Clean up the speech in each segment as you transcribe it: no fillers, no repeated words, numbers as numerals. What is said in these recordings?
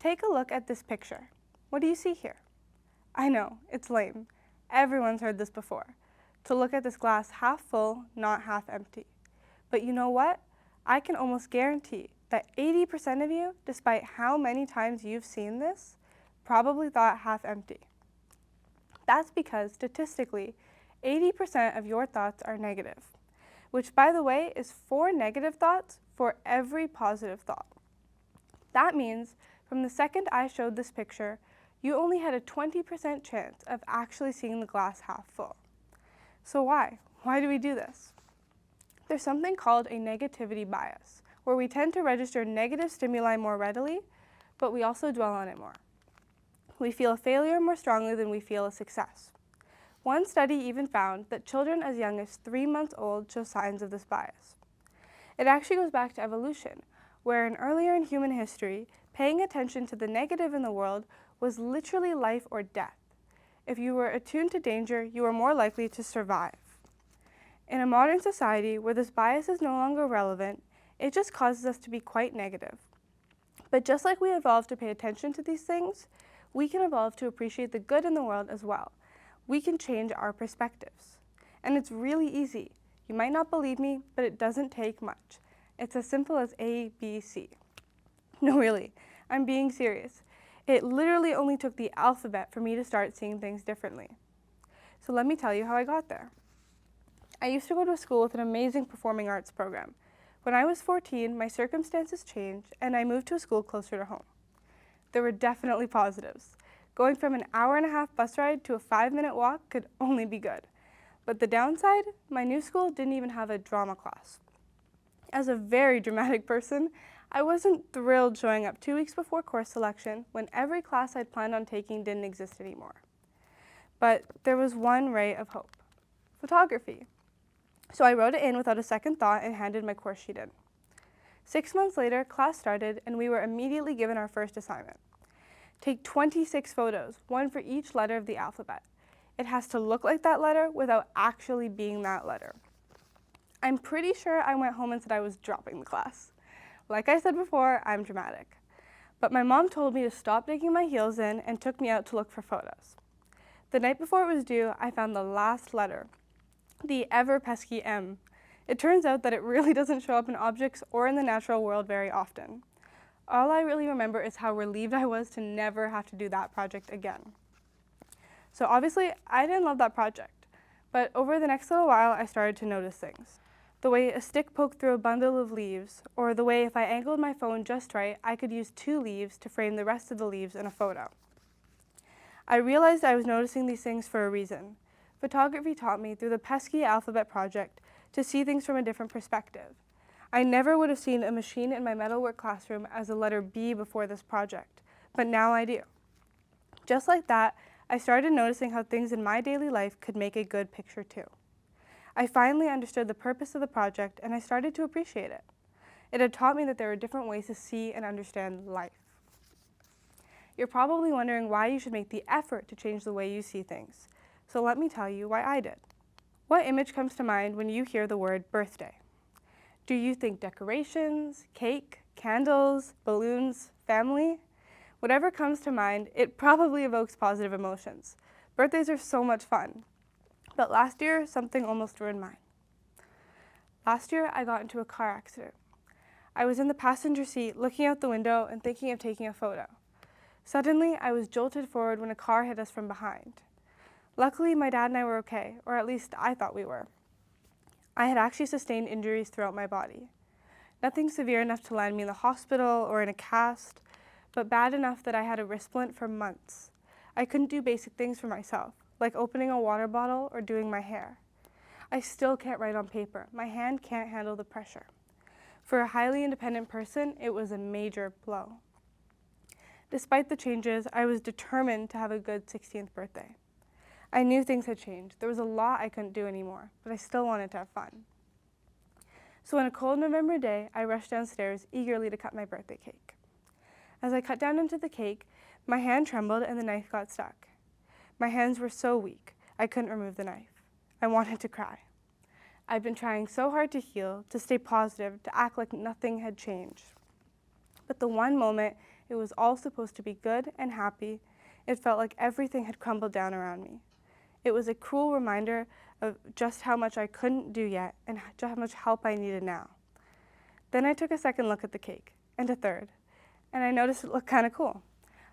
take a look at this picture. What do you see here? I know, it's lame. Everyone's heard this before. To look at this glass half full, not half empty. But you know what? I can almost guarantee that 80% of you, despite how many times you've seen this, probably thought half empty. That's because statistically, 80% of your thoughts are negative, which by the way is 4 negative thoughts for every positive thought. That means from the second I showed this picture, you only had a 20% chance of actually seeing the glass half full. So why? Why do we do this? There's something called a negativity bias, where we tend to register negative stimuli more readily, but we also dwell on it more. We feel a failure more strongly than we feel a success. One study even found that children as young as 3 months old show signs of this bias. It actually goes back to evolution, where earlier in human history, paying attention to the negative in the world was literally life or death. If you were attuned to danger, you were more likely to survive. In a modern society where this bias is no longer relevant, it just causes us to be quite negative. But just like we evolved to pay attention to these things, we can evolve to appreciate the good in the world as well. We can change our perspectives. And it's really easy. You might not believe me, but it doesn't take much. It's as simple as A, B, C. No, really, I'm being serious. It literally only took the alphabet for me to start seeing things differently. So let me tell you how I got there. I used to go to a school with an amazing performing arts program. When I was 14, my circumstances changed and I moved to a school closer to home. There were definitely positives. Going from an hour-and-a-half bus ride to a 5-minute walk could only be good. But the downside, my new school didn't even have a drama class. As a very dramatic person, I wasn't thrilled showing up 2 weeks before course selection when every class I'd planned on taking didn't exist anymore. But there was one ray of hope: photography. So I wrote it in without a second thought and handed my course sheet in. 6 months later, class started and we were immediately given our first assignment. Take 26 photos, one for each letter of the alphabet. It has to look like that letter without actually being that letter. I'm pretty sure I went home and said I was dropping the class. Like I said before, I'm dramatic. But my mom told me to stop digging my heels in and took me out to look for photos. The night before it was due, I found the last letter, the ever-pesky M. It turns out that it really doesn't show up in objects or in the natural world very often. All I really remember is how relieved I was to never have to do that project again. So obviously, I didn't love that project, but over the next little while, I started to notice things. The way a stick poked through a bundle of leaves, or the way if I angled my phone just right, I could use 2 leaves to frame the rest of the leaves in a photo. I realized I was noticing these things for a reason. Photography taught me, through the pesky alphabet project, to see things from a different perspective. I never would have seen a machine in my metalwork classroom as a letter B before this project, but now I do. Just like that, I started noticing how things in my daily life could make a good picture too. I finally understood the purpose of the project and I started to appreciate it. It had taught me that there are different ways to see and understand life. You're probably wondering why you should make the effort to change the way you see things. So let me tell you why I did. What image comes to mind when you hear the word birthday? Do you think decorations, cake, candles, balloons, family? Whatever comes to mind, it probably evokes positive emotions. Birthdays are so much fun. But last year, something almost ruined mine. Last year, I got into a car accident. I was in the passenger seat looking out the window and thinking of taking a photo. Suddenly, I was jolted forward when a car hit us from behind. Luckily, my dad and I were okay, or at least I thought we were. I had actually sustained injuries throughout my body. Nothing severe enough to land me in the hospital or in a cast, but bad enough that I had a wrist splint for months. I couldn't do basic things for myself, like opening a water bottle or doing my hair. I still can't write on paper. My hand can't handle the pressure. For a highly independent person, it was a major blow. Despite the changes, I was determined to have a good 16th birthday. I knew things had changed. There was a lot I couldn't do anymore, but I still wanted to have fun. So on a cold November day, I rushed downstairs eagerly to cut my birthday cake. As I cut down into the cake, my hand trembled and the knife got stuck. My hands were so weak, I couldn't remove the knife. I wanted to cry. I'd been trying so hard to heal, to stay positive, to act like nothing had changed. But the one moment It was all supposed to be good and happy. It felt like everything had crumbled down around me. It was a cruel reminder of just how much I couldn't do yet and just how much help I needed now. Then I took a second look at the cake, and a third, and I noticed it looked kind of cool.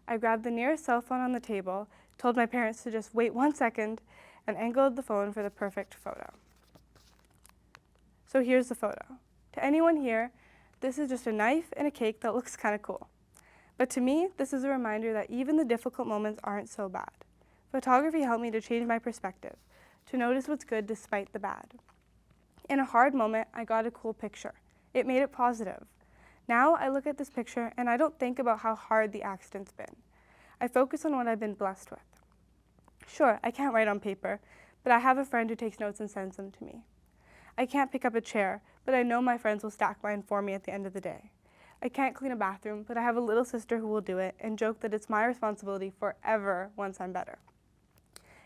I grabbed the nearest cell phone on the table, told my parents to just wait 1 second, and angled the phone for the perfect photo. So here's the photo. To anyone here, this is just a knife and a cake that looks kind of cool. But to me, this is a reminder that even the difficult moments aren't so bad. Photography helped me to change my perspective, to notice what's good despite the bad. In a hard moment, I got a cool picture. It made it positive. Now I look at this picture and I don't think about how hard the accident's been. I focus on what I've been blessed with. Sure, I can't write on paper, but I have a friend who takes notes and sends them to me. I can't pick up a chair, but I know my friends will stack mine for me at the end of the day. I can't clean a bathroom, but I have a little sister who will do it and joke that it's my responsibility forever once I'm better.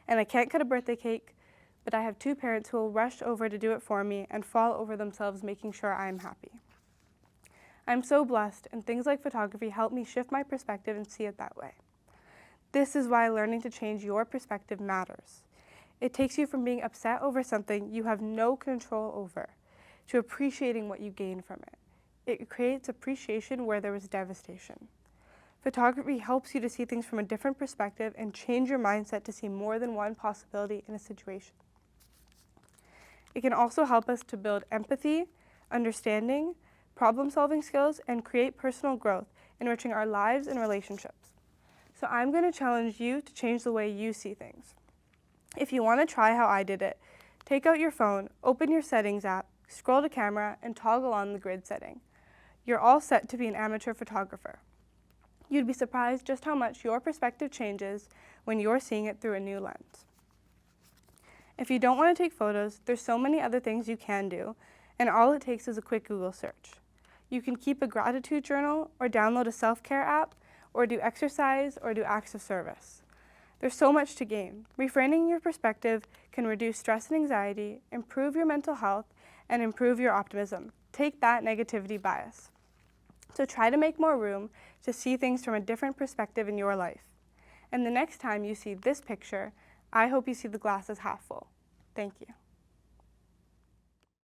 And I can't cut a birthday cake, but I have 2 parents who will rush over to do it for me and fall over themselves making sure I'm happy. I'm so blessed, and things like photography help me shift my perspective and see it that way. This is why learning to change your perspective matters. It takes you from being upset over something you have no control over to appreciating what you gain from it. It creates appreciation where there was devastation. Photography helps you to see things from a different perspective and change your mindset to see more than one possibility in a situation. It can also help us to build empathy, understanding, problem-solving skills, and create personal growth, enriching our lives and relationships. So I'm going to challenge you to change the way you see things. If you want to try how I did it, take out your phone, open your settings app, scroll to camera, and toggle on the grid setting. You're all set to be an amateur photographer. You'd be surprised just how much your perspective changes when you're seeing it through a new lens. If you don't want to take photos, there's so many other things you can do, and all it takes is a quick Google search. You can keep a gratitude journal, or download a self-care app, or do exercise, or do acts of service. There's so much to gain. Reframing your perspective can reduce stress and anxiety, improve your mental health, and improve your optimism. Take that negativity bias. So try to make more room to see things from a different perspective in your life. And the next time you see this picture, I hope you see the glass as half full. Thank you.